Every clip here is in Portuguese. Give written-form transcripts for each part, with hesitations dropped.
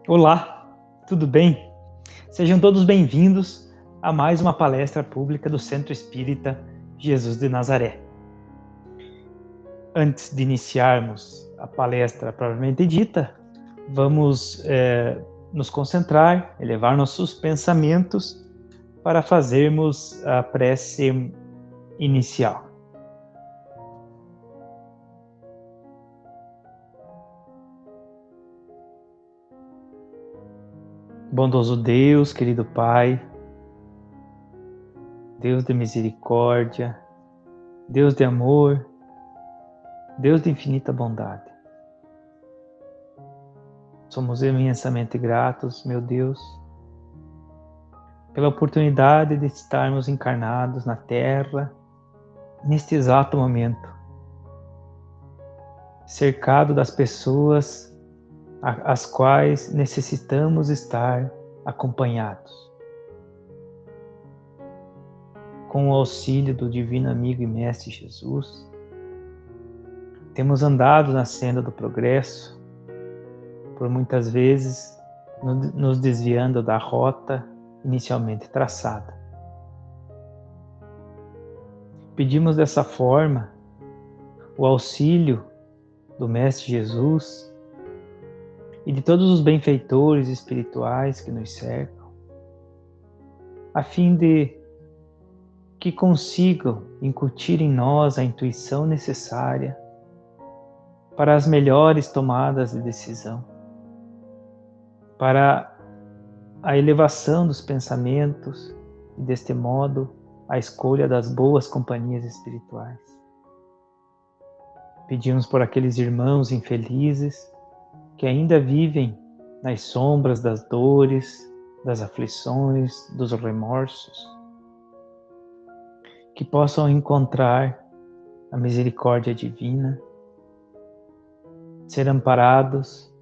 Olá, tudo bem? Sejam todos bem-vindos a mais uma palestra pública do Centro Espírita Jesus de Nazaré. Antes de iniciarmos a palestra propriamente dita, vamos nos concentrar, elevar nossos pensamentos para fazermos a prece inicial. Bondoso Deus, querido Pai, Deus de misericórdia, Deus de amor, Deus de infinita bondade. Somos imensamente gratos, meu Deus, pela oportunidade de estarmos encarnados na Terra, neste exato momento, cercado das pessoas às quais necessitamos estar acompanhados. Com o auxílio do Divino Amigo e Mestre Jesus, temos andado na senda do progresso, por muitas vezes nos desviando da rota inicialmente traçada. Pedimos dessa forma o auxílio do Mestre Jesus e de todos os benfeitores espirituais que nos cercam, a fim de que consigam incutir em nós a intuição necessária para as melhores tomadas de decisão, para a elevação dos pensamentos e, deste modo, a escolha das boas companhias espirituais. Pedimos por aqueles irmãos infelizes que ainda vivem nas sombras das dores, das aflições, dos remorsos, que possam encontrar a misericórdia divina, ser amparados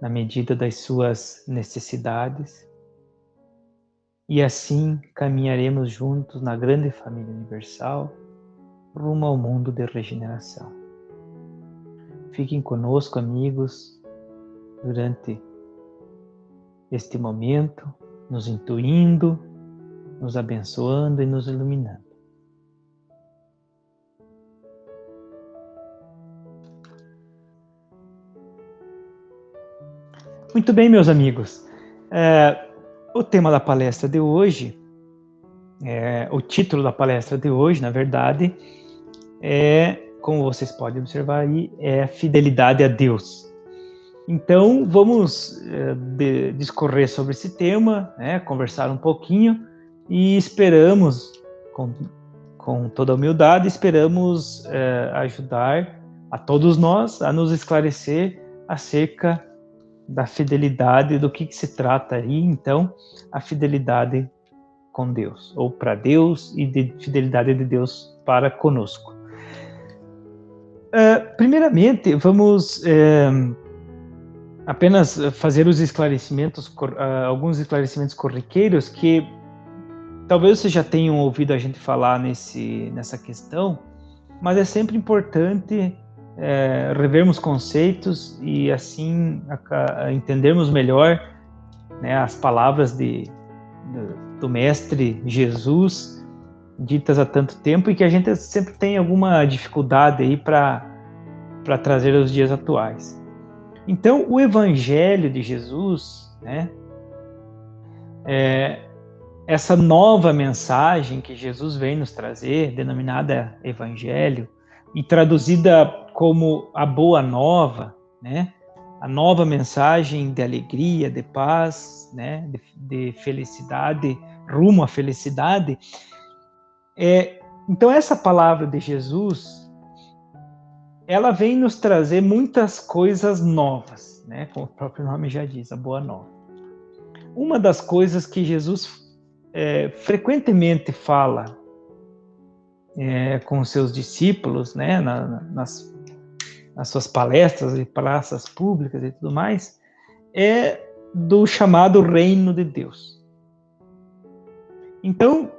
na medida das suas necessidades, e assim caminharemos juntos na grande família universal rumo ao mundo de regeneração. Fiquem conosco, amigos, durante este momento, nos intuindo, nos abençoando e nos iluminando. Muito bem, meus amigos. O tema da palestra de hoje, o título da palestra de hoje, na verdade, como vocês podem observar aí, é Fidelidade a Deus. Então, vamos discorrer sobre esse tema, conversar um pouquinho, e esperamos, com toda a humildade, esperamos ajudar a todos nós a nos esclarecer acerca da fidelidade, do que se trata aí, então, a fidelidade com Deus, ou para Deus, e de fidelidade de Deus para conosco. Primeiramente, vamos apenas fazer os esclarecimentos, alguns esclarecimentos corriqueiros que talvez vocês já tenham ouvido a gente falar nessa questão, mas é sempre importante revermos conceitos e assim entendermos melhor, as palavras do Mestre Jesus ditas há tanto tempo e que a gente sempre tem alguma dificuldade aí para trazer aos dias atuais. Então, o Evangelho de Jesus, essa nova mensagem que Jesus vem nos trazer, denominada Evangelho, e traduzida como a Boa Nova, a nova mensagem de alegria, de paz, de felicidade, rumo à felicidade. Então, essa palavra de Jesus, ela vem nos trazer muitas coisas novas, como o próprio nome já diz, a Boa Nova. uma das coisas que Jesus frequentemente fala com os seus discípulos, né, nas suas palestras e praças públicas e tudo mais, é do chamado reino de Deus. Então,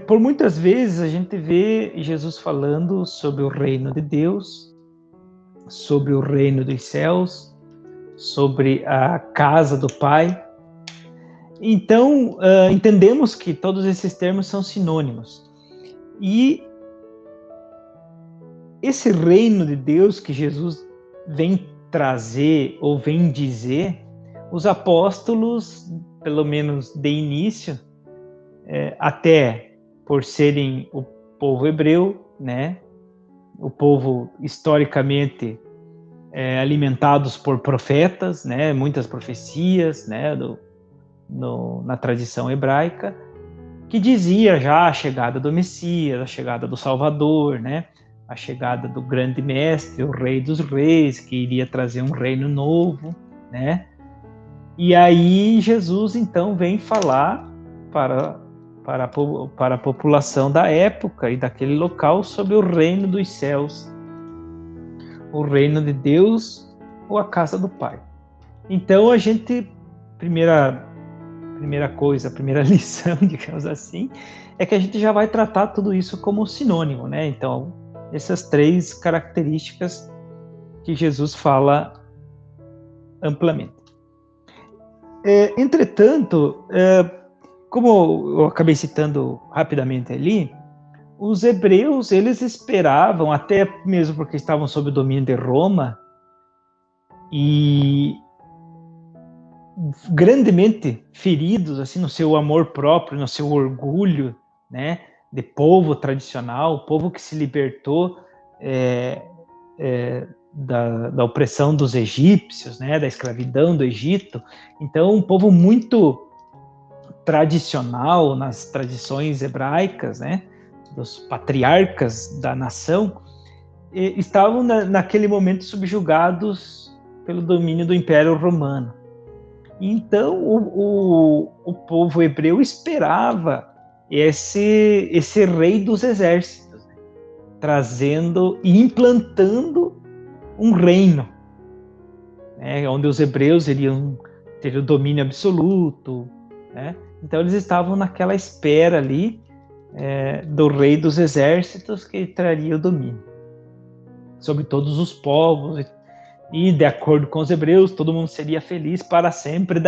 por muitas vezes a gente vê Jesus falando sobre o reino de Deus, sobre o reino dos céus, sobre a casa do Pai. Então, entendemos que todos esses termos são sinônimos. E esse reino de Deus que Jesus vem trazer ou vem dizer, os apóstolos, pelo menos de início, até por serem o povo hebreu, né, o povo historicamente alimentados por profetas, né, muitas profecias, né, na tradição hebraica, que dizia já a chegada do Messias, a chegada do Salvador, né, a chegada do grande mestre, o Rei dos Reis, que iria trazer um reino novo, né? E aí Jesus então vem falar para a população da época e daquele local sobre o reino dos céus, o reino de Deus ou a casa do Pai. Então a gente, primeira coisa, a primeira lição, digamos assim, é que a gente já vai tratar tudo isso como sinônimo, né? Então, essas três características que Jesus fala amplamente. Entretanto, como eu acabei citando rapidamente ali, os hebreus, eles esperavam, até mesmo porque estavam sob o domínio de Roma, e grandemente feridos assim no seu amor próprio, no seu orgulho, né, de povo tradicional, povo que se libertou da opressão dos egípcios, né, da escravidão do Egito. Então, um povo muito tradicional nas tradições hebraicas, né, dos patriarcas da nação, estavam naquele momento subjugados pelo domínio do Império Romano. Então, o povo hebreu esperava esse rei dos exércitos, né, trazendo e implantando um reino, né, onde os hebreus iriam ter o domínio absoluto, né? Então, eles estavam naquela espera ali do rei dos exércitos que traria o domínio sobre todos os povos. E, de acordo com os hebreus, todo mundo seria feliz para sempre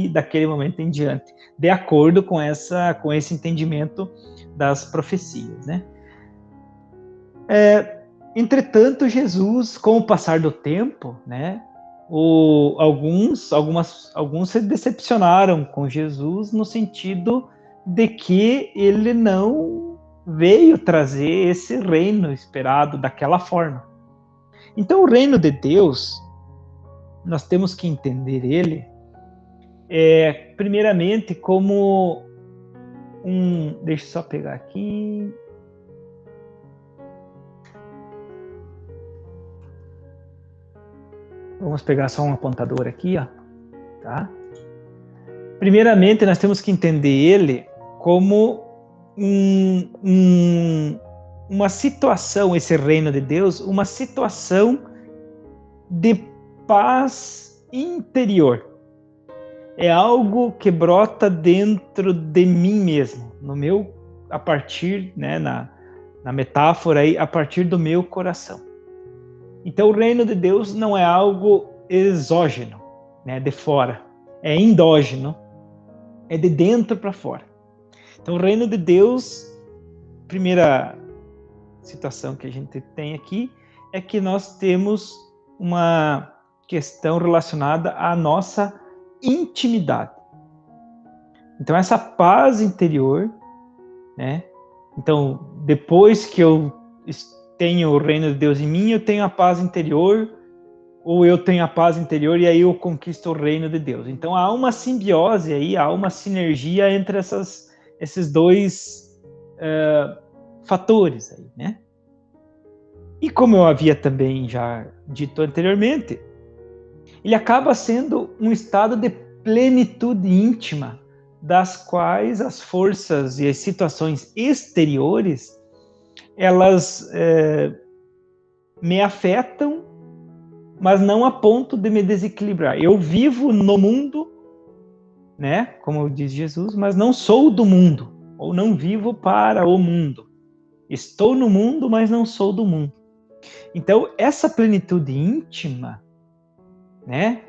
daquele momento em diante, de acordo com esse entendimento das profecias, né? Entretanto, Jesus, com o passar do tempo, né, alguns se decepcionaram com Jesus no sentido de que ele não veio trazer esse reino esperado daquela forma. Então, o reino de Deus, nós temos que entender ele, primeiramente, como deixa eu só pegar aqui. Vamos pegar só um apontador aqui, ó, tá? Primeiramente, nós temos que entender ele como uma situação, esse reino de Deus, uma situação de paz interior. É algo que brota dentro de mim mesmo, a partir, né, na metáfora aí, a partir do meu coração. Então, o reino de Deus não é algo exógeno, né, de fora, é endógeno, é de dentro para fora. Então, o reino de Deus, primeira situação que a gente tem aqui, é que nós temos uma questão relacionada à nossa intimidade. Então, essa paz interior, né? Então, depois que eu tenho o reino de Deus em mim, eu tenho a paz interior, ou eu tenho a paz interior e aí eu conquisto o reino de Deus. Então, há uma simbiose aí, há uma sinergia entre esses dois fatores aí, né? E como eu havia também já dito anteriormente, ele acaba sendo um estado de plenitude íntima, das quais as forças e as situações exteriores, elas me afetam, mas não a ponto de me desequilibrar. Eu vivo no mundo, né, como diz Jesus, mas não sou do mundo, ou não vivo para o mundo. Estou no mundo, mas não sou do mundo. Então, essa plenitude íntima, né,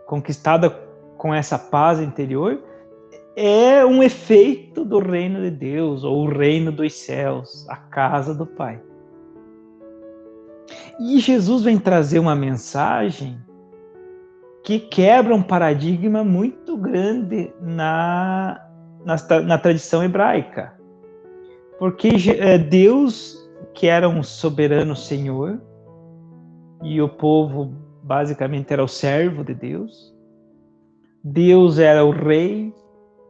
conquistada com essa paz interior, é um efeito do reino de Deus, ou o reino dos céus, a casa do Pai. E Jesus vem trazer uma mensagem que quebra um paradigma muito grande na tradição hebraica. Porque Deus, que era um soberano Senhor, e o povo basicamente era o servo de Deus, Deus era o rei,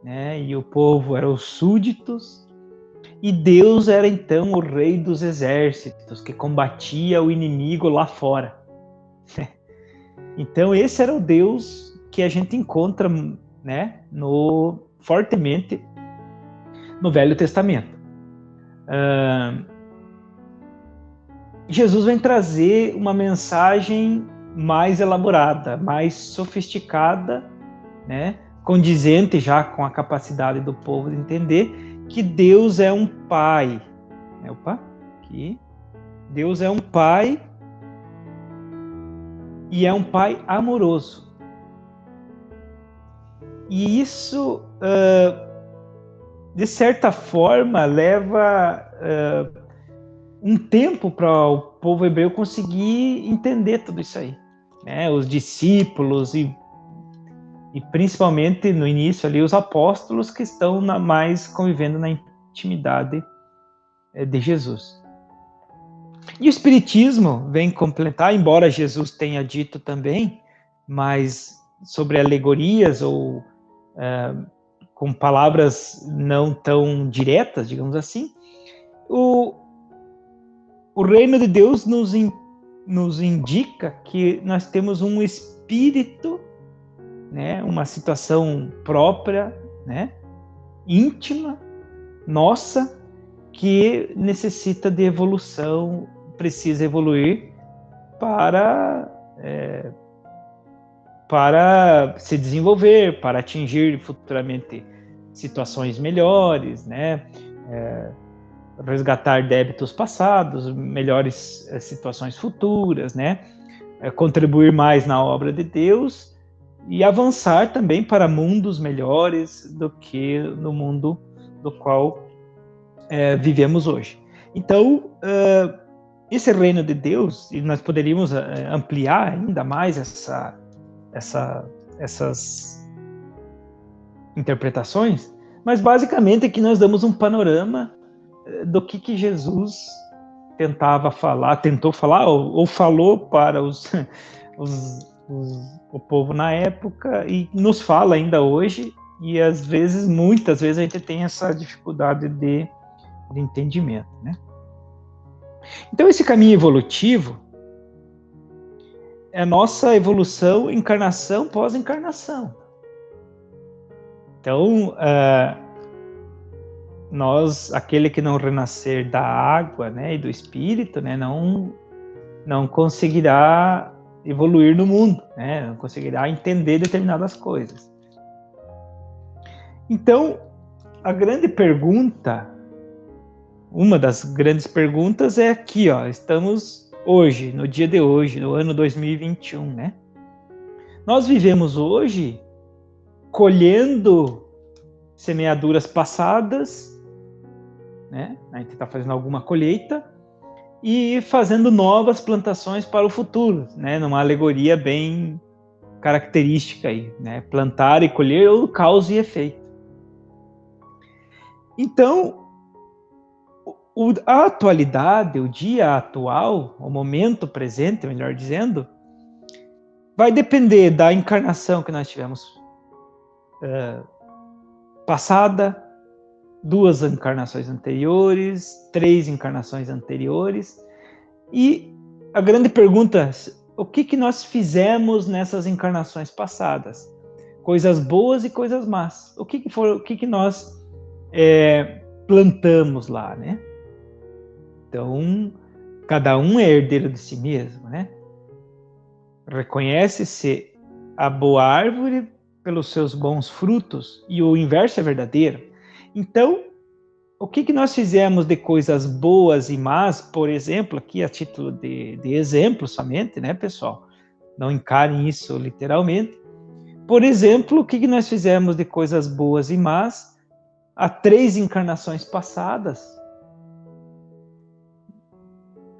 né, e o povo eram os súditos, e Deus era então o rei dos exércitos, que combatia o inimigo lá fora. Então esse era o Deus que a gente encontra, né, fortemente no Velho Testamento. Jesus vem trazer uma mensagem mais elaborada, mais sofisticada, né, condizente já com a capacidade do povo de entender que Deus é um Pai. Opa, aqui. Deus é um Pai e é um Pai amoroso. E isso, de certa forma, leva um tempo para o povo hebreu conseguir entender tudo isso aí, né? Os discípulos e principalmente no início ali os apóstolos que estão mais convivendo na intimidade de Jesus. E o Espiritismo vem completar, embora Jesus tenha dito também, mas sobre alegorias ou com palavras não tão diretas, digamos assim, o reino de Deus nos indica que nós temos um espírito, né, uma situação própria, né, íntima, nossa, que necessita de evolução, precisa evoluir para se desenvolver, para atingir futuramente situações melhores, né, resgatar débitos passados, melhores situações futuras, né, contribuir mais na obra de Deus e avançar também para mundos melhores do que no mundo do qual vivemos hoje. Então, esse reino de Deus, e nós poderíamos ampliar ainda mais essas interpretações, mas basicamente aqui nós damos um panorama do que Jesus tentou falar ou falou para o povo na época e nos fala ainda hoje, e muitas vezes a gente tem essa dificuldade de entendimento, né? Então esse caminho evolutivo é a nossa evolução, encarnação pós-encarnação. Então, aquele que não renascer da água, né, e do espírito, né, não conseguirá evoluir no mundo, né, não conseguirá entender determinadas coisas. Então, a grande pergunta, uma das grandes perguntas é aqui, ó, estamos hoje, no dia de hoje, no ano 2021, né? Nós vivemos hoje colhendo semeaduras passadas, né? A gente está fazendo alguma colheita e fazendo novas plantações para o futuro, né? Numa alegoria bem característica aí, né? Plantar e colher ou causa e efeito. Então, a atualidade, o dia atual, o momento presente, melhor dizendo, vai depender da encarnação que nós tivemos passada, 2 encarnações anteriores, 3 encarnações anteriores. E a grande pergunta, o que nós fizemos nessas encarnações passadas? coisas boas e coisas más. O que nós plantamos lá, né? Então, cada um é herdeiro de si mesmo, né? Reconhece-se a boa árvore pelos seus bons frutos, e o inverso é verdadeiro. Então, o que nós fizemos de coisas boas e más, por exemplo, aqui a título de exemplo somente, né, pessoal? Não encarem isso literalmente. Por exemplo, o que nós fizemos de coisas boas e más há 3 encarnações passadas?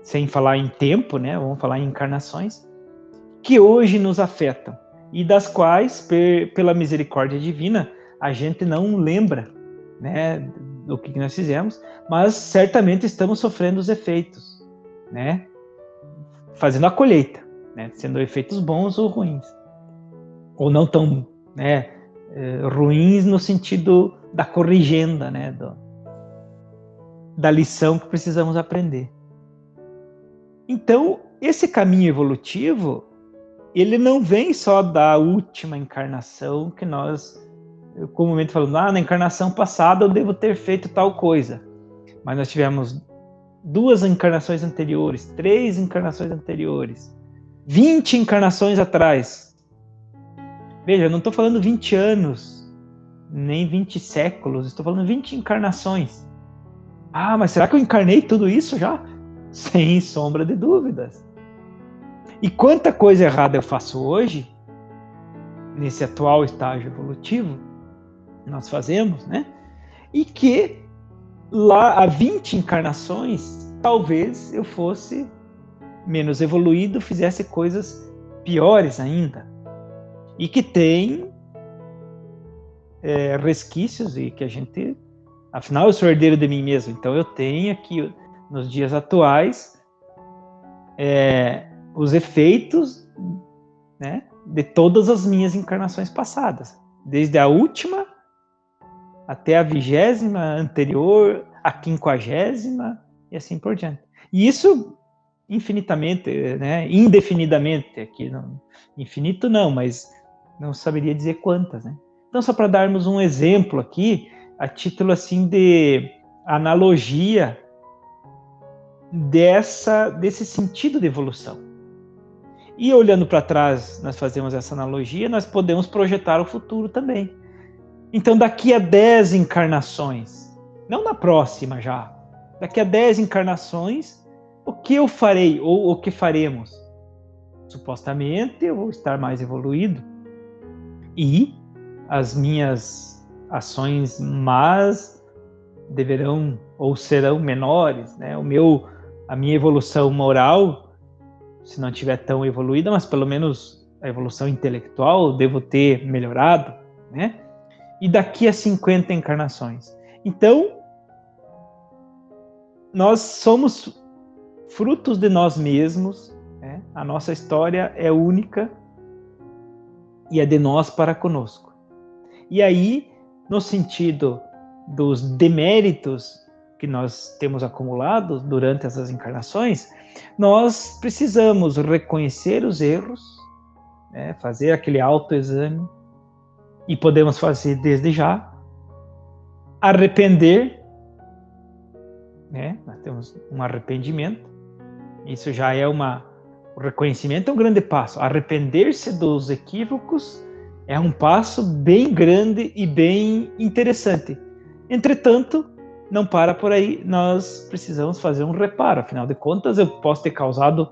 Sem falar em tempo, né? Vamos falar em encarnações, que hoje nos afetam e das quais, pela misericórdia divina, a gente não lembra, né, do que nós fizemos, mas certamente estamos sofrendo os efeitos, né, fazendo a colheita, né, sendo efeitos bons ou ruins, ou não tão, né, ruins no sentido da corrigenda, né, da lição que precisamos aprender. Então, esse caminho evolutivo, ele não vem só da última encarnação que nós comumente falamos, na encarnação passada eu devo ter feito tal coisa. Mas nós tivemos 2 encarnações anteriores, 3 encarnações anteriores, 20 encarnações atrás. Veja, eu não estou falando 20 anos, nem 20 séculos, estou falando 20 encarnações. Ah, mas será que eu encarnei tudo isso já? Sem sombra de dúvidas. E quanta coisa errada eu faço hoje, nesse atual estágio evolutivo, nós fazemos, né? E que lá há 20 encarnações, talvez eu fosse menos evoluído, fizesse coisas piores ainda. E que tem resquícios e que a gente... Afinal, eu sou herdeiro de mim mesmo, então eu tenho aqui, nos dias atuais, os efeitos, né, de todas as minhas encarnações passadas, desde a última até a 20ª anterior, a 50ª e assim por diante. E isso infinitamente, né, indefinidamente, aqui não, infinito não, mas não saberia dizer quantas, né? Então, só para darmos um exemplo aqui, a título assim de analogia desse sentido de evolução. E olhando para trás, nós fazemos essa analogia, nós podemos projetar o futuro também. Então, daqui a 10 encarnações, não na próxima já, daqui a 10 encarnações, o que eu farei, ou o que faremos? Supostamente, eu vou estar mais evoluído. E as minhas ações más deverão ou serão menores, né? A minha evolução moral, se não estiver tão evoluída, mas pelo menos a evolução intelectual, eu devo ter melhorado, né? E daqui a 50 encarnações. Então, nós somos frutos de nós mesmos, né? A nossa história é única e é de nós para conosco. E aí, no sentido dos deméritos que nós temos acumulados durante essas encarnações, nós precisamos reconhecer os erros, né? Fazer aquele autoexame, e podemos fazer desde já, arrepender, né? Nós temos um arrependimento, isso já é o reconhecimento é um grande passo. Arrepender-se dos equívocos é um passo bem grande e bem interessante. Entretanto, não para por aí, nós precisamos fazer um reparo, afinal de contas eu posso ter causado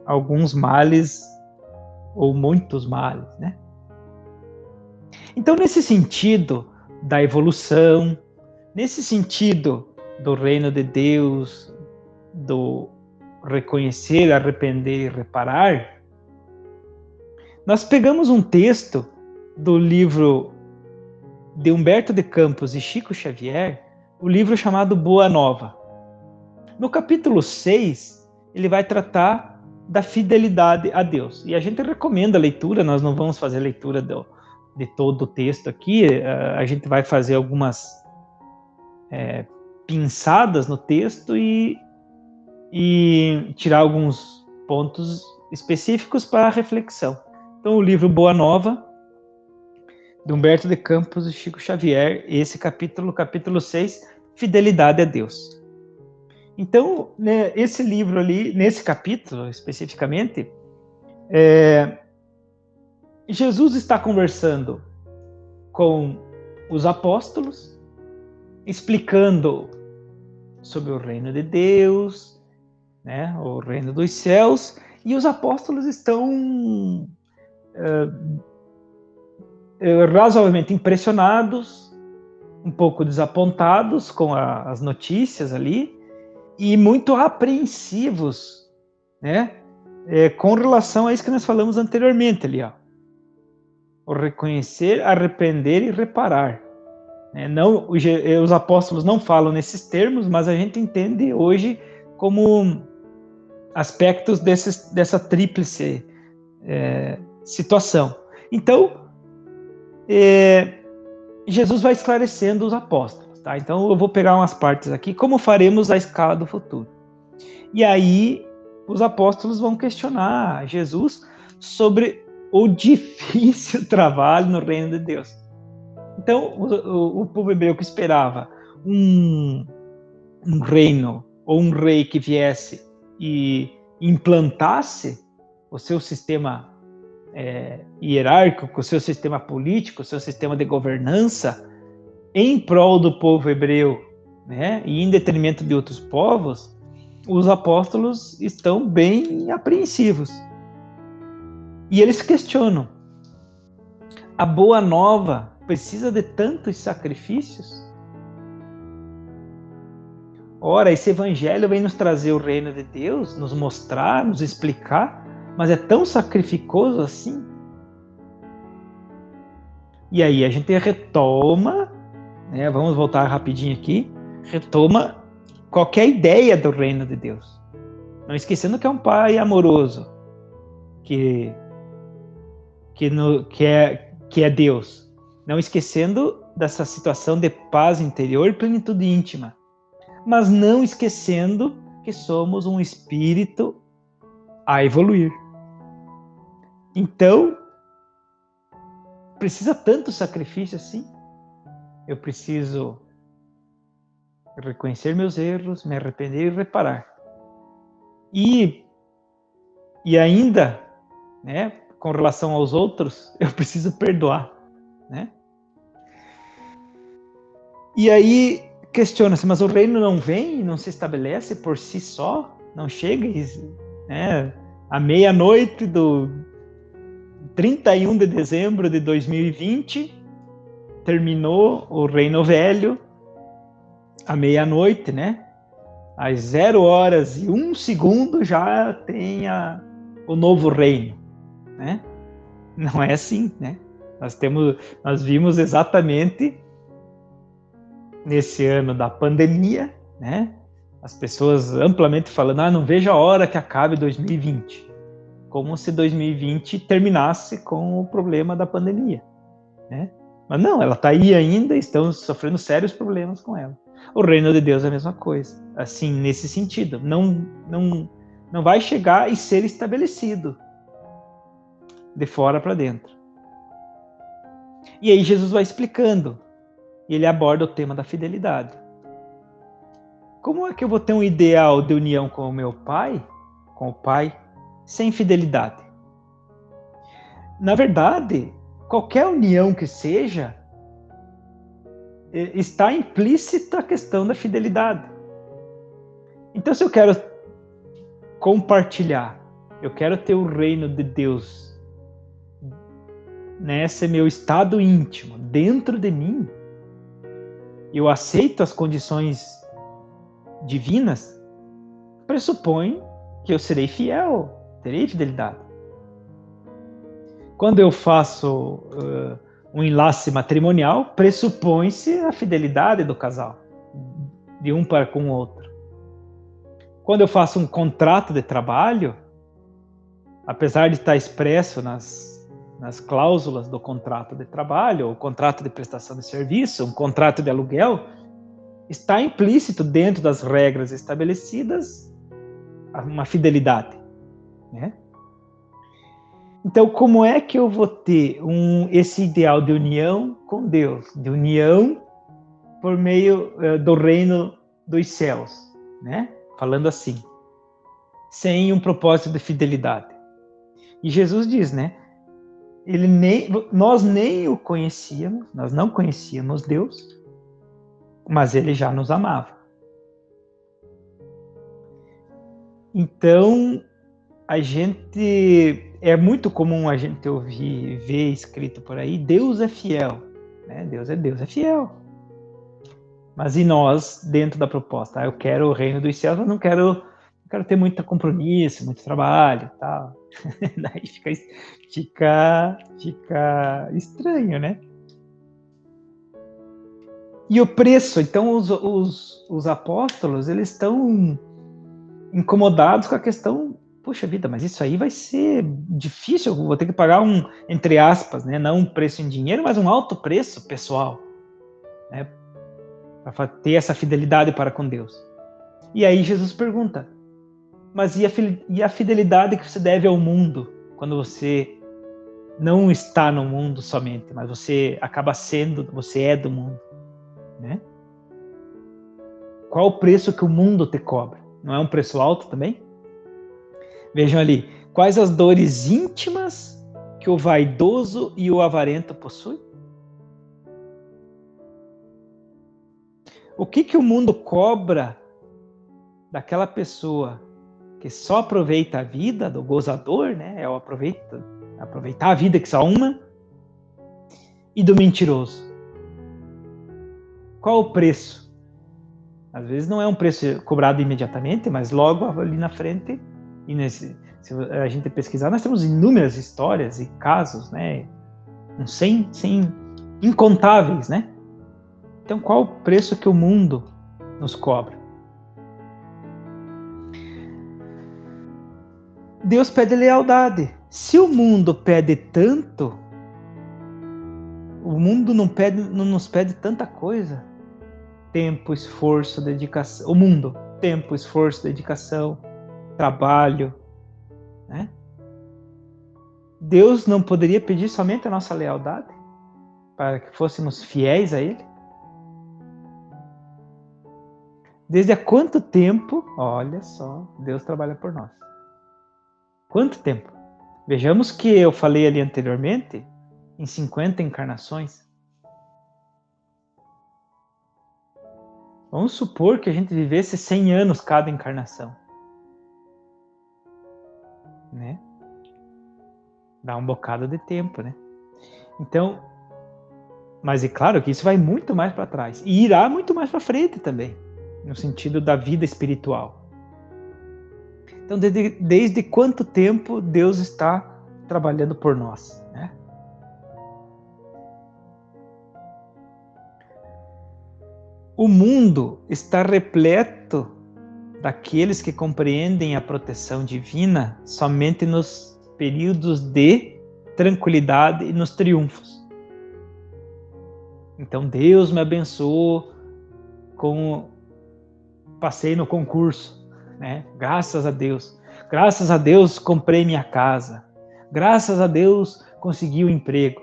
alguns males, ou muitos males, né? Então, nesse sentido da evolução, nesse sentido do reino de Deus, do reconhecer, arrepender e reparar, nós pegamos um texto do livro de Humberto de Campos e Chico Xavier, o livro chamado Boa Nova. No capítulo 6, ele vai tratar da fidelidade a Deus. E a gente recomenda a leitura, nós não vamos fazer a leitura de todo o texto aqui, a gente vai fazer algumas pinçadas no texto e tirar alguns pontos específicos para a reflexão. Então, o livro Boa Nova, de Humberto de Campos e Chico Xavier, esse capítulo 6, Fidelidade a Deus. Então, né, esse livro ali, nesse capítulo especificamente, Jesus está conversando com os apóstolos, explicando sobre o reino de Deus, né, o reino dos céus, e os apóstolos estão razoavelmente impressionados, um pouco desapontados com as notícias ali, e muito apreensivos, né, com relação a isso que nós falamos anteriormente ali, ó. O reconhecer, arrepender e reparar. Não, os apóstolos não falam nesses termos, mas a gente entende hoje como aspectos dessa tríplice situação. Então, Jesus vai esclarecendo os apóstolos, tá? Então, eu vou pegar umas partes aqui, como faremos a escala do futuro. E aí, os apóstolos vão questionar Jesus sobre o difícil trabalho no reino de Deus. Então, o povo hebreu que esperava um reino ou um rei que viesse e implantasse o seu sistema hierárquico, o seu sistema político, o seu sistema de governança em prol do povo hebreu, né, e em detrimento de outros povos, os apóstolos estão bem apreensivos. E eles questionam: a boa nova precisa de tantos sacrifícios? Ora, esse evangelho vem nos trazer o reino de Deus, nos mostrar, nos explicar, mas é tão sacrificoso assim? E aí a gente retoma, né, vamos voltar rapidinho aqui, retoma qualquer ideia do reino de Deus. Não esquecendo que é um pai amoroso, que é Deus. Não esquecendo dessa situação de paz interior e plenitude íntima. Mas não esquecendo que somos um espírito a evoluir. Então, precisa tanto sacrifício assim? Eu preciso reconhecer meus erros, me arrepender e reparar. E ainda, né, com relação aos outros, eu preciso perdoar, né? E aí questiona-se, mas o reino não vem, não se estabelece por si só? Não chega, né? À meia-noite do 31 de dezembro de 2020, terminou o Reino Velho, à meia-noite, né? Às 0h01 já tem o novo reino, né? Não é assim, né? Nós vimos exatamente nesse ano da pandemia, né? As pessoas amplamente falando, não vejo a hora que acabe 2020. Como se 2020 terminasse com o problema da pandemia, né? Mas não, ela está aí ainda, estamos sofrendo sérios problemas com ela. O reino de Deus é a mesma coisa, assim, nesse sentido. Não vai chegar e ser estabelecido de fora para dentro. E aí Jesus vai explicando, e ele aborda o tema da fidelidade. Como é que eu vou ter um ideal de união com o meu pai, com o pai, sem fidelidade? Na verdade, qualquer união que seja, está implícita a questão da fidelidade. Então, se eu quero compartilhar, eu quero ter o reino de Deus, né, esse meu estado íntimo, dentro de mim, eu aceito as condições divinas, pressupõe que eu serei fiel, terei fidelidade. Quando eu faço um enlace matrimonial, pressupõe-se a fidelidade do casal, de um para com o outro. Quando eu faço um contrato de trabalho, apesar de estar expresso nas cláusulas do contrato de trabalho, ou contrato de prestação de serviço, um contrato de aluguel, está implícito dentro das regras estabelecidas uma fidelidade, né? Então, como é que eu vou ter esse ideal de união com Deus, de união por meio do reino dos céus, né? Falando assim, sem um propósito de fidelidade. E Jesus diz, né? Nós nem o conhecíamos, nós não conhecíamos Deus, mas ele já nos amava. Então, é muito comum a gente ver escrito por aí, Deus é fiel, né? Deus é fiel. Mas e nós, dentro da proposta? Eu quero o reino dos céus, mas não quero ter muito compromisso, muito trabalho, tal. Daí fica estranho, né? E o preço, então os apóstolos, eles estão incomodados com a questão, puxa vida, mas isso aí vai ser difícil, eu vou ter que pagar entre aspas, né, não um preço em dinheiro, mas um alto preço pessoal, né, para ter essa fidelidade para com Deus. E aí Jesus pergunta, mas e a fidelidade que você deve ao mundo, quando você não está no mundo somente, mas você acaba você é do mundo, né? Qual o preço que o mundo te cobra? Não é um preço alto também? Vejam ali, quais as dores íntimas que o vaidoso e o avarento possuem? O que o mundo cobra daquela pessoa que só aproveita a vida, do gozador, né? É o aproveitar a vida que só uma, e do mentiroso? Qual o preço? Às vezes não é um preço cobrado imediatamente, mas logo ali na frente, se a gente pesquisar, nós temos inúmeras histórias e casos, né? Sem incontáveis, né? Então, qual o preço que o mundo nos cobra? Deus pede lealdade. Se o mundo pede tanto, o mundo não nos pede tanta coisa. Tempo, esforço, dedicação. O mundo, tempo, esforço, dedicação, trabalho, né? Deus não poderia pedir somente a nossa lealdade para que fôssemos fiéis a Ele? Desde há quanto tempo, olha só, Deus trabalha por nós? Quanto tempo? Vejamos que eu falei ali anteriormente em 50 encarnações. Vamos supor que a gente vivesse 100 anos cada encarnação, né? Dá um bocado de tempo, né? Então, mas é claro que isso vai muito mais para trás e irá muito mais para frente também, no sentido da vida espiritual. Então, desde quanto tempo Deus está trabalhando por nós, né? O mundo está repleto daqueles que compreendem a proteção divina somente nos períodos de tranquilidade e nos triunfos. Então, Deus me abençoou passei no concurso, né? Graças a Deus. Graças a Deus comprei minha casa. Graças a Deus consegui o emprego.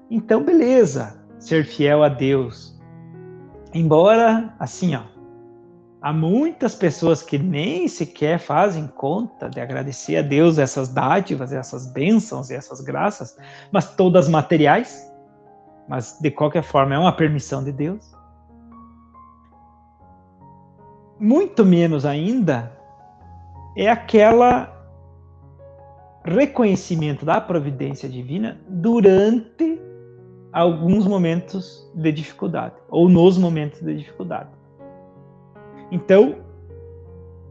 Então, beleza, ser fiel a Deus. Embora, assim, há muitas pessoas que nem sequer fazem conta de agradecer a Deus essas dádivas, essas bênçãos e essas graças, mas todas materiais, mas de qualquer forma é uma permissão de Deus. Muito menos ainda é aquela reconhecimento da providência divina durante alguns momentos de dificuldade, ou nos momentos de dificuldade. Então,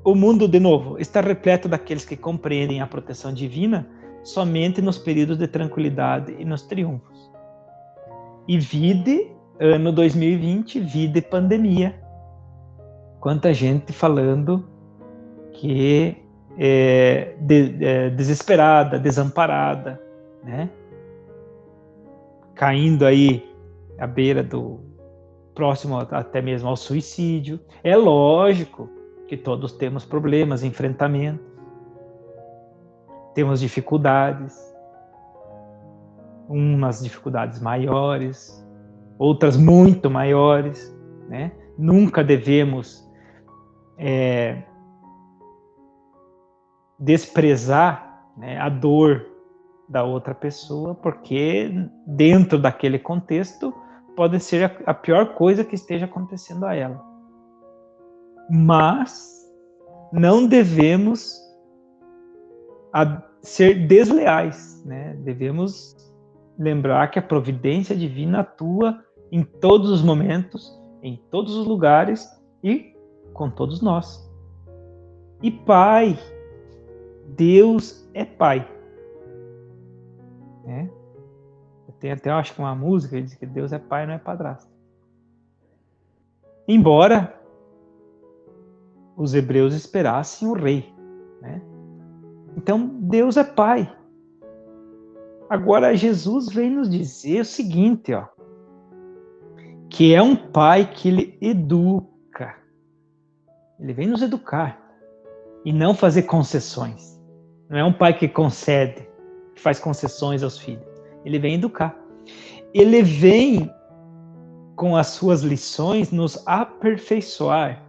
o mundo, de novo, está repleto daqueles que compreendem a proteção divina somente nos períodos de tranquilidade e nos triunfos. E vide, ano 2020, vide pandemia. Quanta gente falando que é desesperada, desamparada, né? Caindo aí à beira do próximo até mesmo ao suicídio. É lógico que todos temos problemas, enfrentamentos. temos dificuldades, umas dificuldades maiores, outras muito maiores, né? Nunca devemos desprezar, né, a dor da outra pessoa, porque dentro daquele contexto pode ser a pior coisa que esteja acontecendo a ela. Mas não devemos ser desleais, né? Devemos lembrar que a providência divina atua em todos os momentos, em todos os lugares e com todos nós. E Pai, Deus é Pai. Né? Tem até, acho que uma música que diz que Deus é Pai, não é padrasto. Embora os hebreus esperassem o rei, né? Então, Deus é Pai. Agora, Jesus vem nos dizer o seguinte, ó, que é um Pai que Ele educa. Ele vem nos educar e não fazer concessões. Não é um Pai que concede, que faz concessões aos filhos. Ele vem educar. Ele vem, com as suas lições, nos aperfeiçoar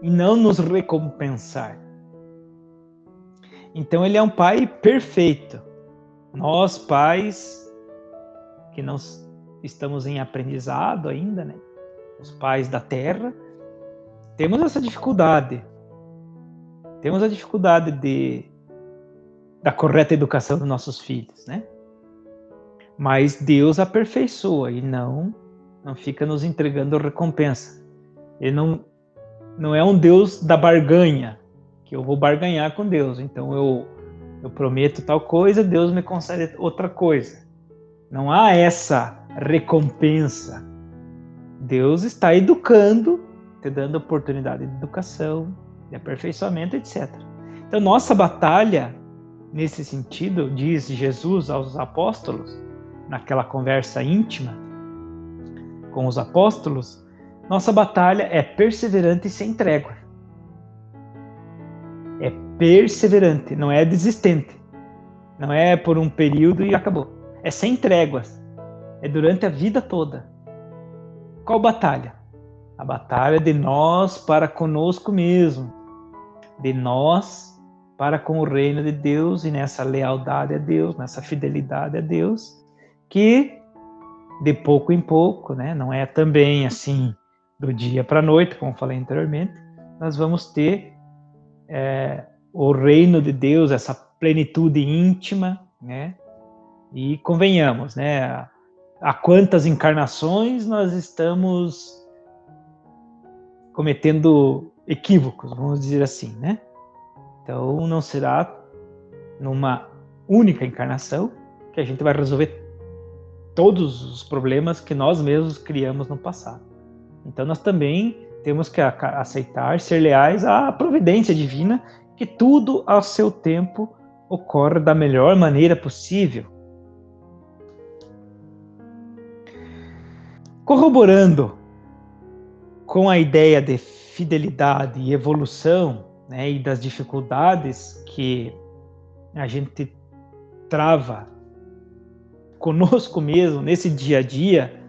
e não nos recompensar. Então, ele é um Pai perfeito. Nós, pais, que não estamos em aprendizado ainda, né? Os pais da terra, temos essa dificuldade. Temos a dificuldade da correta educação dos nossos filhos, né? Mas Deus aperfeiçoa e não fica nos entregando recompensa. Ele não é um Deus da barganha, que eu vou barganhar com Deus. Então eu prometo tal coisa, Deus me concede outra coisa. Não há essa recompensa. Deus está educando, te dando oportunidade de educação, de aperfeiçoamento, etc. Então, nossa batalha, nesse sentido, diz Jesus aos apóstolos, naquela conversa íntima com os apóstolos, nossa batalha é perseverante e sem trégua. É perseverante, não é desistente. Não é por um período e acabou. É sem tréguas. É durante a vida toda. Qual batalha? A batalha de nós para conosco mesmo. De nós para com o reino de Deus e nessa lealdade a Deus, nessa fidelidade a Deus, que de pouco em pouco, né, não é também assim do dia para a noite, como falei anteriormente, nós vamos ter o reino de Deus, essa plenitude íntima, né? E convenhamos, né? Há quantas encarnações nós estamos cometendo equívocos, vamos dizer assim, né? Então, não será numa única encarnação que a gente vai resolver todos os problemas que nós mesmos criamos no passado. Então, nós também temos que aceitar, ser leais à providência divina, que tudo ao seu tempo ocorre da melhor maneira possível. Corroborando com a ideia de fidelidade e evolução, né, e das dificuldades que a gente trava conosco mesmo, nesse dia a dia,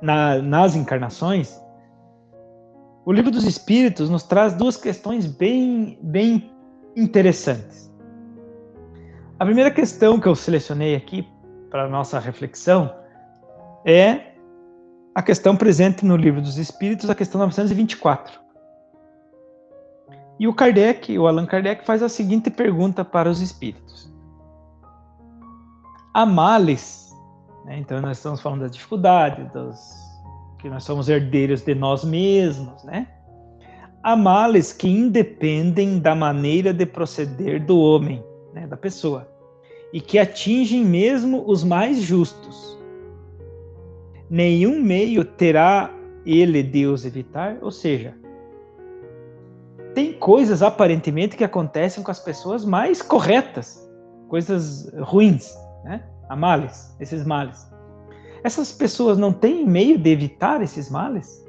nas encarnações, o Livro dos Espíritos nos traz duas questões bem interessantes. A primeira questão que eu selecionei aqui para a nossa reflexão é a questão presente no Livro dos Espíritos, a questão 924. E o Allan Kardec, faz a seguinte pergunta para os espíritos. Há males, né? Então nós estamos falando das dificuldades, que nós somos herdeiros de nós mesmos, né? Há males que independem da maneira de proceder do homem, né, da pessoa, e que atingem mesmo os mais justos. Nenhum meio terá ele de os evitar, ou seja, tem coisas aparentemente que acontecem com as pessoas mais corretas, coisas ruins, né? Há males, esses males. Essas pessoas não têm meio de evitar esses males?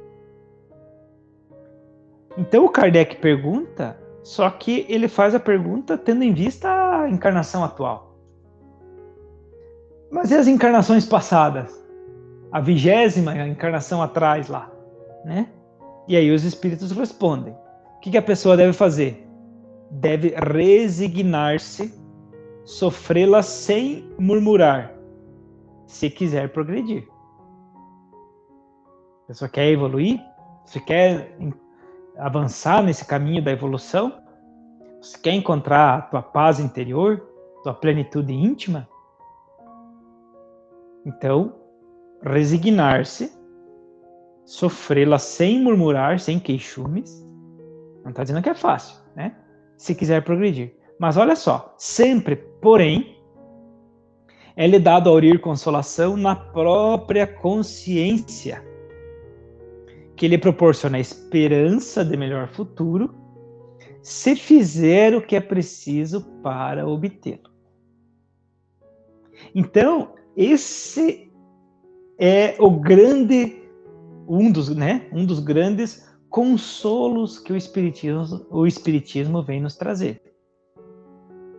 Então o Kardec pergunta Só que ele faz a pergunta tendo em vista a encarnação atual. Mas e as encarnações passadas? A 20ª encarnação atrás lá, né? E aí os espíritos respondem. O que a pessoa deve fazer? Deve resignar-se, sofrê-la sem murmurar, se quiser progredir. A pessoa quer evoluir? Se quer avançar nesse caminho da evolução? Você quer encontrar a tua paz interior, tua plenitude íntima? Então, resignar-se, sofrê-la sem murmurar, sem queixumes. Não está dizendo que é fácil, né? Se quiser progredir. Mas olha só, sempre, porém, é-lhe dado aurir consolação na própria consciência, que lhe proporciona a esperança de melhor futuro, se fizer o que é preciso para obtê-lo. Então, esse é um dos grandes consolos que o Espiritismo vem nos trazer.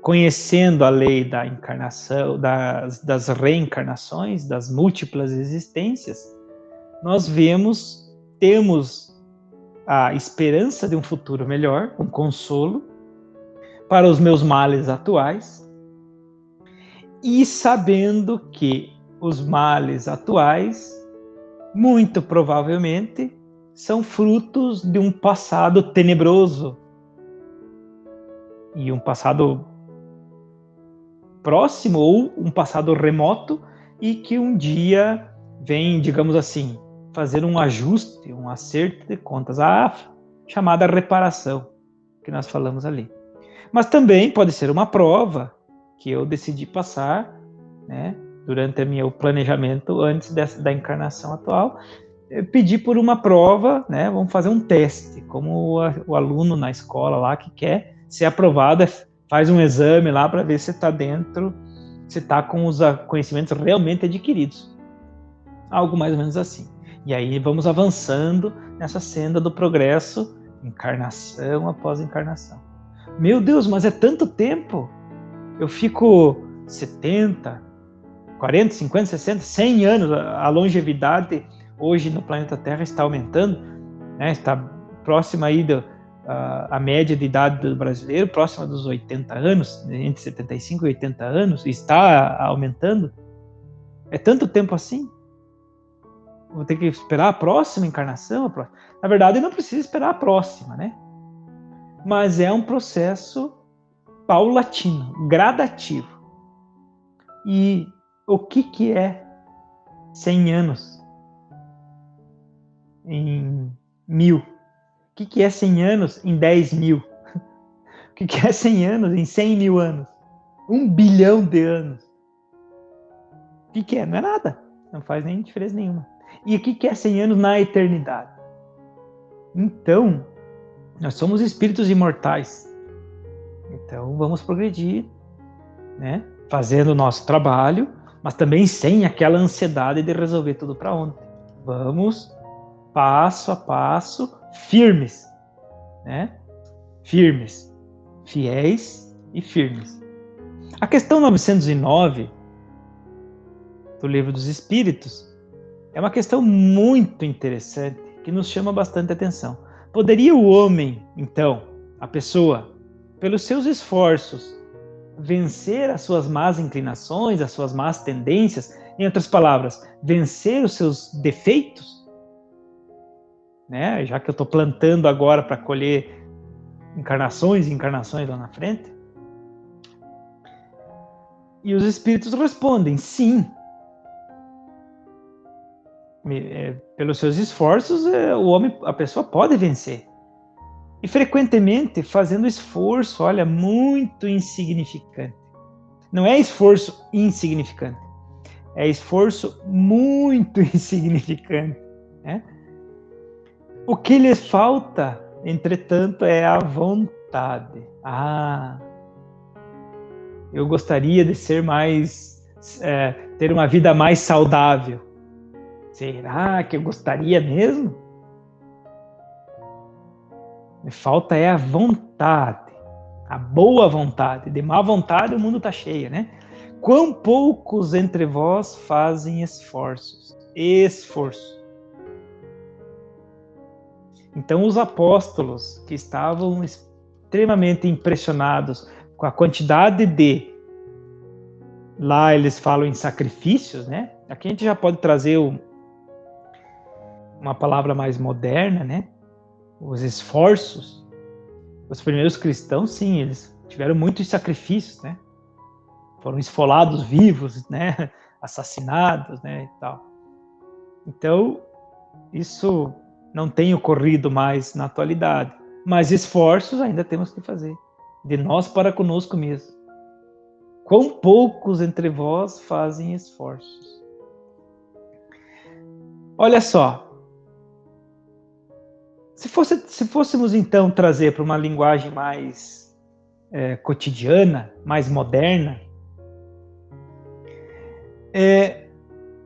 Conhecendo a lei da encarnação, das reencarnações, das múltiplas existências, nós temos a esperança de um futuro melhor, um consolo para os meus males atuais, e sabendo que os males atuais, muito provavelmente, são frutos de um passado tenebroso e um passado próximo ou um passado remoto, e que um dia vem, digamos assim, fazer um ajuste, um acerto de contas, a chamada reparação que nós falamos ali. Mas também pode ser uma prova que eu decidi passar, né, durante o meu planejamento antes da encarnação atual. Eu pedi por uma prova, né, vamos fazer um teste, como o aluno na escola lá que quer ser aprovado, faz um exame lá para ver se está dentro, se está com os conhecimentos realmente adquiridos. Algo mais ou menos assim. E aí vamos avançando nessa senda do progresso, encarnação após encarnação. Meu Deus, mas é tanto tempo! Eu fico 70, 40, 50, 60, 100 anos. A longevidade hoje no planeta Terra está aumentando, né? Está próxima aí a média de idade do brasileiro, próxima dos 80 anos, entre 75 e 80 anos, está aumentando. É tanto tempo assim? Vou ter que esperar a próxima encarnação? Na verdade, não precisa esperar a próxima, né? Mas é um processo paulatino, gradativo. E o que é 100 anos em 1000? O que é 100 anos em 10.000? O que é 100 anos em 100.000 anos? 1 bilhão de anos? O que é? Não é nada. Não faz nem diferença nenhuma. E o que é 100 anos na eternidade? Então, nós somos espíritos imortais. Então, vamos progredir, né? Fazendo o nosso trabalho, mas também sem aquela ansiedade de resolver tudo para ontem. Vamos passo a passo, firmes, né? Firmes, fiéis e firmes. A questão 909 do Livro dos Espíritos é uma questão muito interessante que nos chama bastante atenção. Poderia o homem, então, a pessoa, pelos seus esforços, vencer as suas más inclinações, as suas más tendências, em outras palavras, vencer os seus defeitos? Né? Já que eu estou plantando agora para colher encarnações e encarnações lá na frente. E os espíritos respondem, sim. Pelos seus esforços, a pessoa pode vencer. E frequentemente fazendo esforço, olha, muito insignificante. Não é esforço insignificante, é esforço muito insignificante, né? O que lhes falta, entretanto, é a vontade. Eu gostaria de ser ter uma vida mais saudável. Será que eu gostaria mesmo? Falta é a vontade, a boa vontade. De má vontade o mundo está cheio, né? Quão poucos entre vós fazem esforços. Esforço. Então os apóstolos que estavam extremamente impressionados com a quantidade de... Lá eles falam em sacrifícios, né? Aqui a gente já pode trazer uma palavra mais moderna, né? Os esforços. Os primeiros cristãos, sim, eles tiveram muitos sacrifícios, né? Foram esfolados vivos, né? Assassinados, né? E tal. Então, isso não tem ocorrido mais na atualidade. Mas esforços ainda temos que fazer. De nós para conosco mesmo. Quão poucos entre vós fazem esforços. Olha só. Se fôssemos então trazer para uma linguagem mais cotidiana, mais moderna,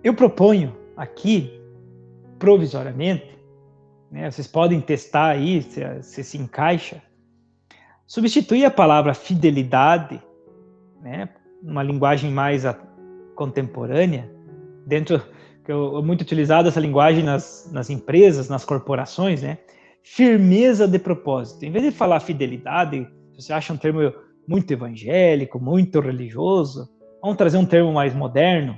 eu proponho aqui, provisoriamente, né, vocês podem testar aí se encaixa, substituir a palavra fidelidade, né, numa linguagem mais contemporânea, que é muito utilizada essa linguagem nas empresas, nas corporações, né? Firmeza de propósito. Em vez de falar fidelidade, se você acha um termo muito evangélico, muito religioso, vamos trazer um termo mais moderno.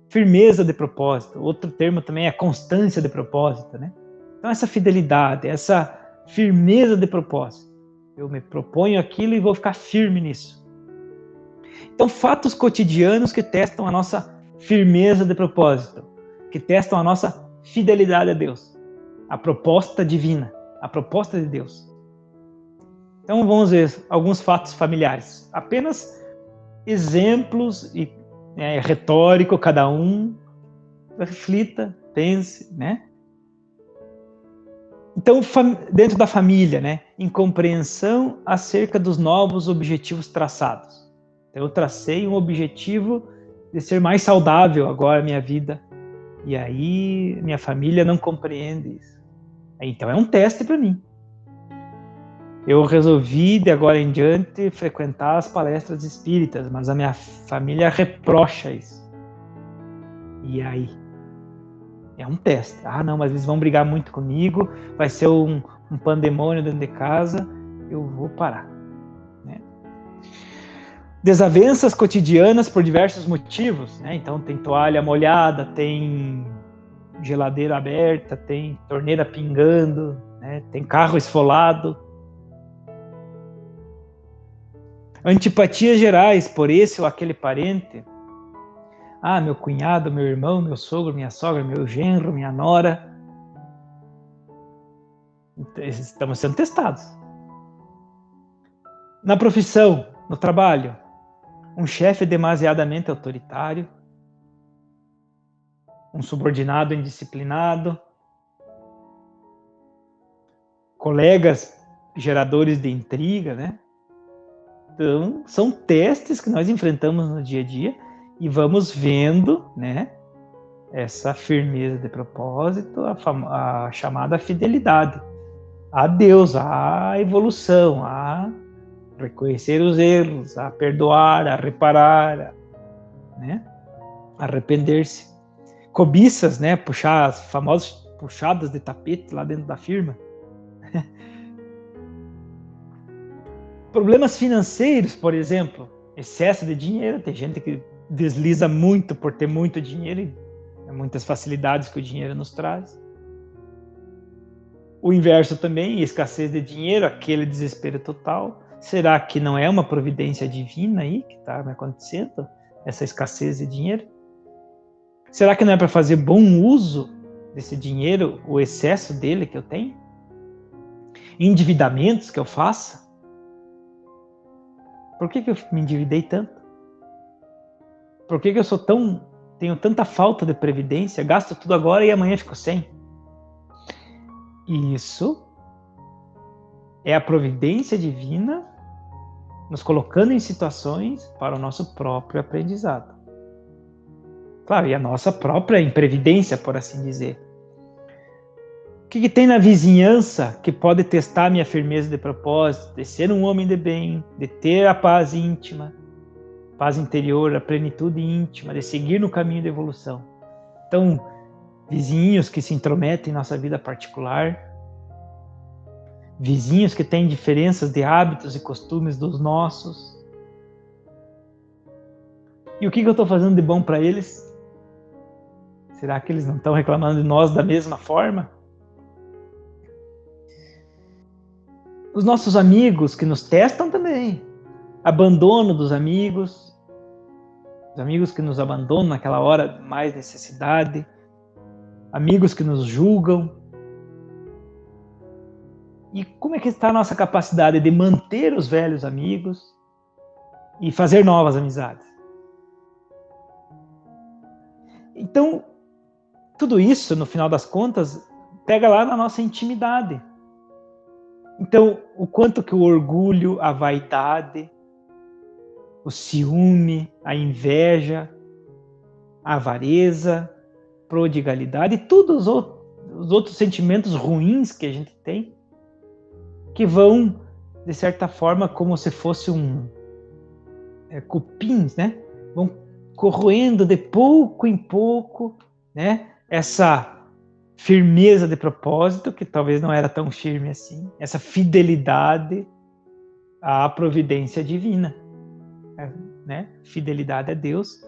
Firmeza de propósito. Outro termo também é constância de propósito, né? Então essa fidelidade, essa firmeza de propósito. Eu me proponho aquilo e vou ficar firme nisso. Então fatos cotidianos que testam a nossa firmeza de propósito, que testam a nossa fidelidade a Deus, a proposta divina, a proposta de Deus. Então vamos ver alguns fatos familiares, apenas exemplos e retórico, cada um reflita, pense, né? Então, dentro da família, né, incompreensão acerca dos novos objetivos traçados. Então, eu tracei um objetivo de ser mais saudável agora a minha vida. E aí, minha família não compreende isso. Então, é um teste para mim. Eu resolvi, de agora em diante, frequentar as palestras espíritas, mas a minha família reprocha isso. E aí? É um teste. Ah, não, mas eles vão brigar muito comigo, vai ser um pandemônio dentro de casa, eu vou parar. Né? Desavenças cotidianas por diversos motivos, né? Então tem toalha molhada, tem geladeira aberta, tem torneira pingando, né? Tem carro esfolado. Antipatias gerais por esse ou aquele parente. Ah, meu cunhado, meu irmão, meu sogro, minha sogra, meu genro, minha nora. Estamos sendo testados. Na profissão, no trabalho, um chefe demasiadamente autoritário, um subordinado indisciplinado, colegas geradores de intriga, né? Então, são testes que nós enfrentamos no dia a dia e vamos vendo, né, essa firmeza de propósito, a chamada fidelidade a Deus, a evolução, a reconhecer os erros, a perdoar, a reparar, né, arrepender-se. Cobiças, né, puxar as famosas puxadas de tapete lá dentro da firma. Problemas financeiros, por exemplo, excesso de dinheiro, tem gente que desliza muito por ter muito dinheiro e muitas facilidades que o dinheiro nos traz. O inverso também, escassez de dinheiro, aquele desespero total. Será que não é uma providência divina aí que está me acontecendo, essa escassez de dinheiro? Será que não é para fazer bom uso desse dinheiro, o excesso dele que eu tenho? Endividamentos que eu faça? Por que eu me endividei tanto? Por que eu tenho tanta falta de previdência, gasto tudo agora e amanhã fico sem? Isso é a providência divina nos colocando em situações para o nosso próprio aprendizado. Claro, e a nossa própria imprevidência, por assim dizer. O que tem na vizinhança que pode testar minha firmeza de propósito, de ser um homem de bem, de ter a paz íntima, paz interior, a plenitude íntima, de seguir no caminho de evolução? Então, vizinhos que se intrometem em nossa vida particular, vizinhos que têm diferenças de hábitos e costumes dos nossos. E o que eu estou fazendo de bom para eles? Será que eles não estão reclamando de nós da mesma forma? Os nossos amigos que nos testam também. Abandono dos amigos. Os amigos que nos abandonam naquela hora de mais necessidade. Amigos que nos julgam. E como é que está a nossa capacidade de manter os velhos amigos e fazer novas amizades? Então, tudo isso, no final das contas, pega lá na nossa intimidade. Então, o quanto que o orgulho, a vaidade, o ciúme, a inveja, a avareza, prodigalidade, todos os outros sentimentos ruins que a gente tem, que vão, de certa forma, como se fosse cupins, né? Vão corroendo de pouco em pouco, né? Essa firmeza de propósito, que talvez não era tão firme assim, essa fidelidade à providência divina, né? Fidelidade a Deus,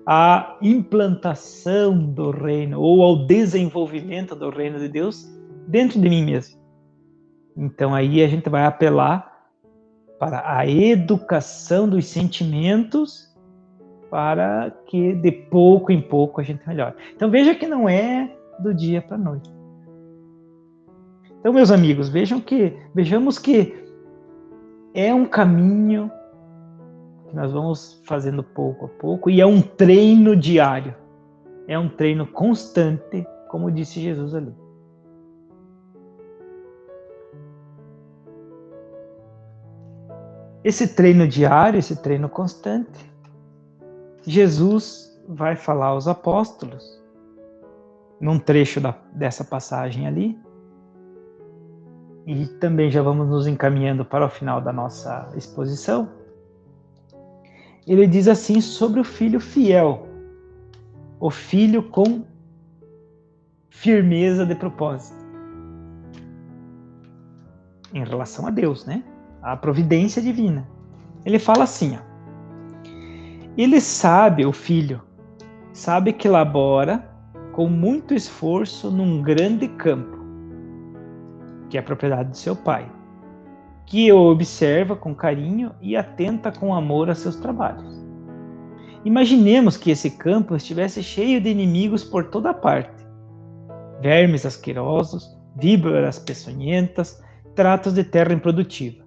a implantação do reino, ou ao desenvolvimento do reino de Deus dentro de mim mesmo. Então aí a gente vai apelar para a educação dos sentimentos para que de pouco em pouco a gente melhore. Então veja que não é do dia para a noite. Então, meus amigos, vejamos que é um caminho que nós vamos fazendo pouco a pouco e é um treino diário, é um treino constante, como disse Jesus ali. Esse treino diário, esse treino constante, Jesus vai falar aos apóstolos, num trecho dessa passagem ali, e também já vamos nos encaminhando para o final da nossa exposição. Ele diz assim sobre o filho fiel, o filho com firmeza de propósito, em relação a Deus, né? A providência divina. Ele fala assim, ó, ele sabe, o filho, sabe que labora com muito esforço num grande campo, que é a propriedade de seu pai, que o observa com carinho e atenta com amor a seus trabalhos. Imaginemos que esse campo estivesse cheio de inimigos por toda parte, vermes asquerosos, víboras peçonhentas, tratos de terra improdutiva.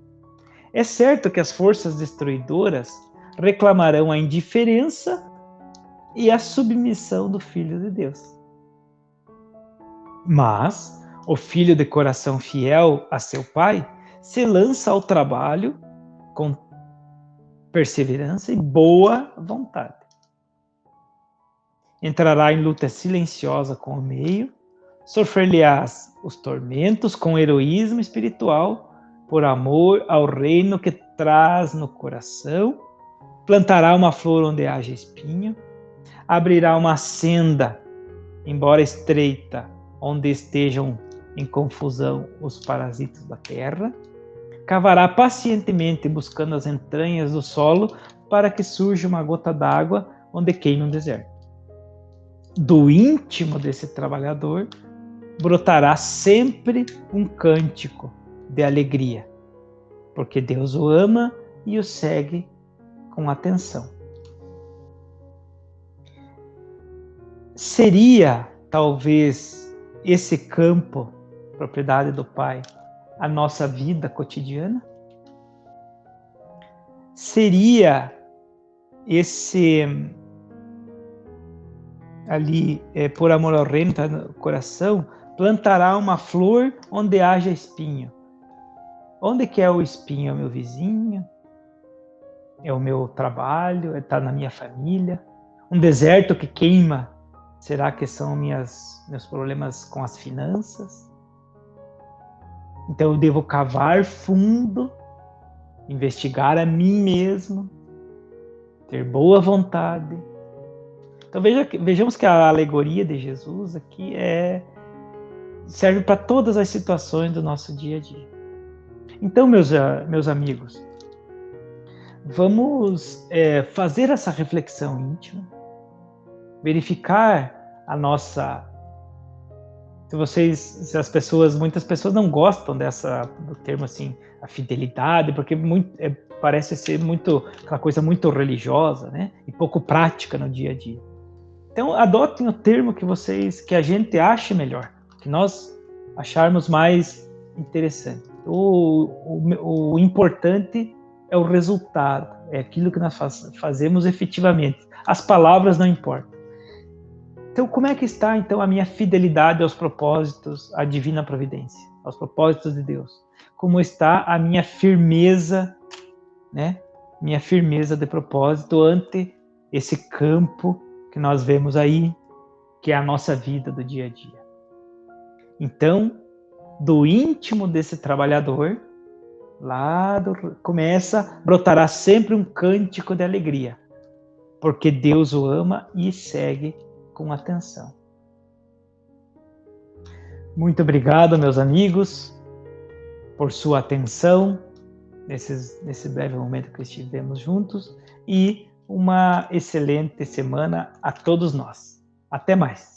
É certo que as forças destruidoras reclamarão a indiferença e a submissão do Filho de Deus. Mas o filho de coração fiel a seu pai se lança ao trabalho com perseverança e boa vontade. Entrará em luta silenciosa com o meio, sofrer-lhe-ás os tormentos com heroísmo espiritual, por amor ao reino que traz no coração, plantará uma flor onde haja espinho, abrirá uma senda, embora estreita, onde estejam em confusão os parasitas da terra, cavará pacientemente buscando as entranhas do solo para que surja uma gota d'água onde queime um deserto. Do íntimo desse trabalhador brotará sempre um cântico de alegria, porque Deus o ama e o segue com atenção. Seria, talvez, esse campo, propriedade do Pai, a nossa vida cotidiana? Seria esse ali, por amor ao reino, tá no coração, plantará uma flor onde haja espinho. Onde que é o espinho? É o meu vizinho? É o meu trabalho? Está na minha família? Um deserto que queima? Será que são meus problemas com as finanças? Então eu devo cavar fundo, investigar a mim mesmo, ter boa vontade. Então vejamos que a alegoria de Jesus aqui serve para todas as situações do nosso dia a dia. Então, meus amigos, vamos fazer essa reflexão íntima, verificar a nossa... Muitas pessoas não gostam do termo assim, a fidelidade, porque parece ser aquela coisa muito religiosa, né? E pouco prática no dia a dia. Então, adotem o termo que a gente ache melhor, que nós acharmos mais interessante. O importante é o resultado, é aquilo que nós fazemos efetivamente. As palavras não importam. Então, como é que está então a minha fidelidade aos propósitos, à divina providência, aos propósitos de Deus? Como está a minha firmeza, né? Minha firmeza de propósito ante esse campo que nós vemos aí, que é a nossa vida do dia a dia. Então, do íntimo desse trabalhador, brotará sempre um cântico de alegria, porque Deus o ama e segue com atenção. Muito obrigado, meus amigos, por sua atenção nesse breve momento que estivemos juntos, e uma excelente semana a todos nós. Até mais!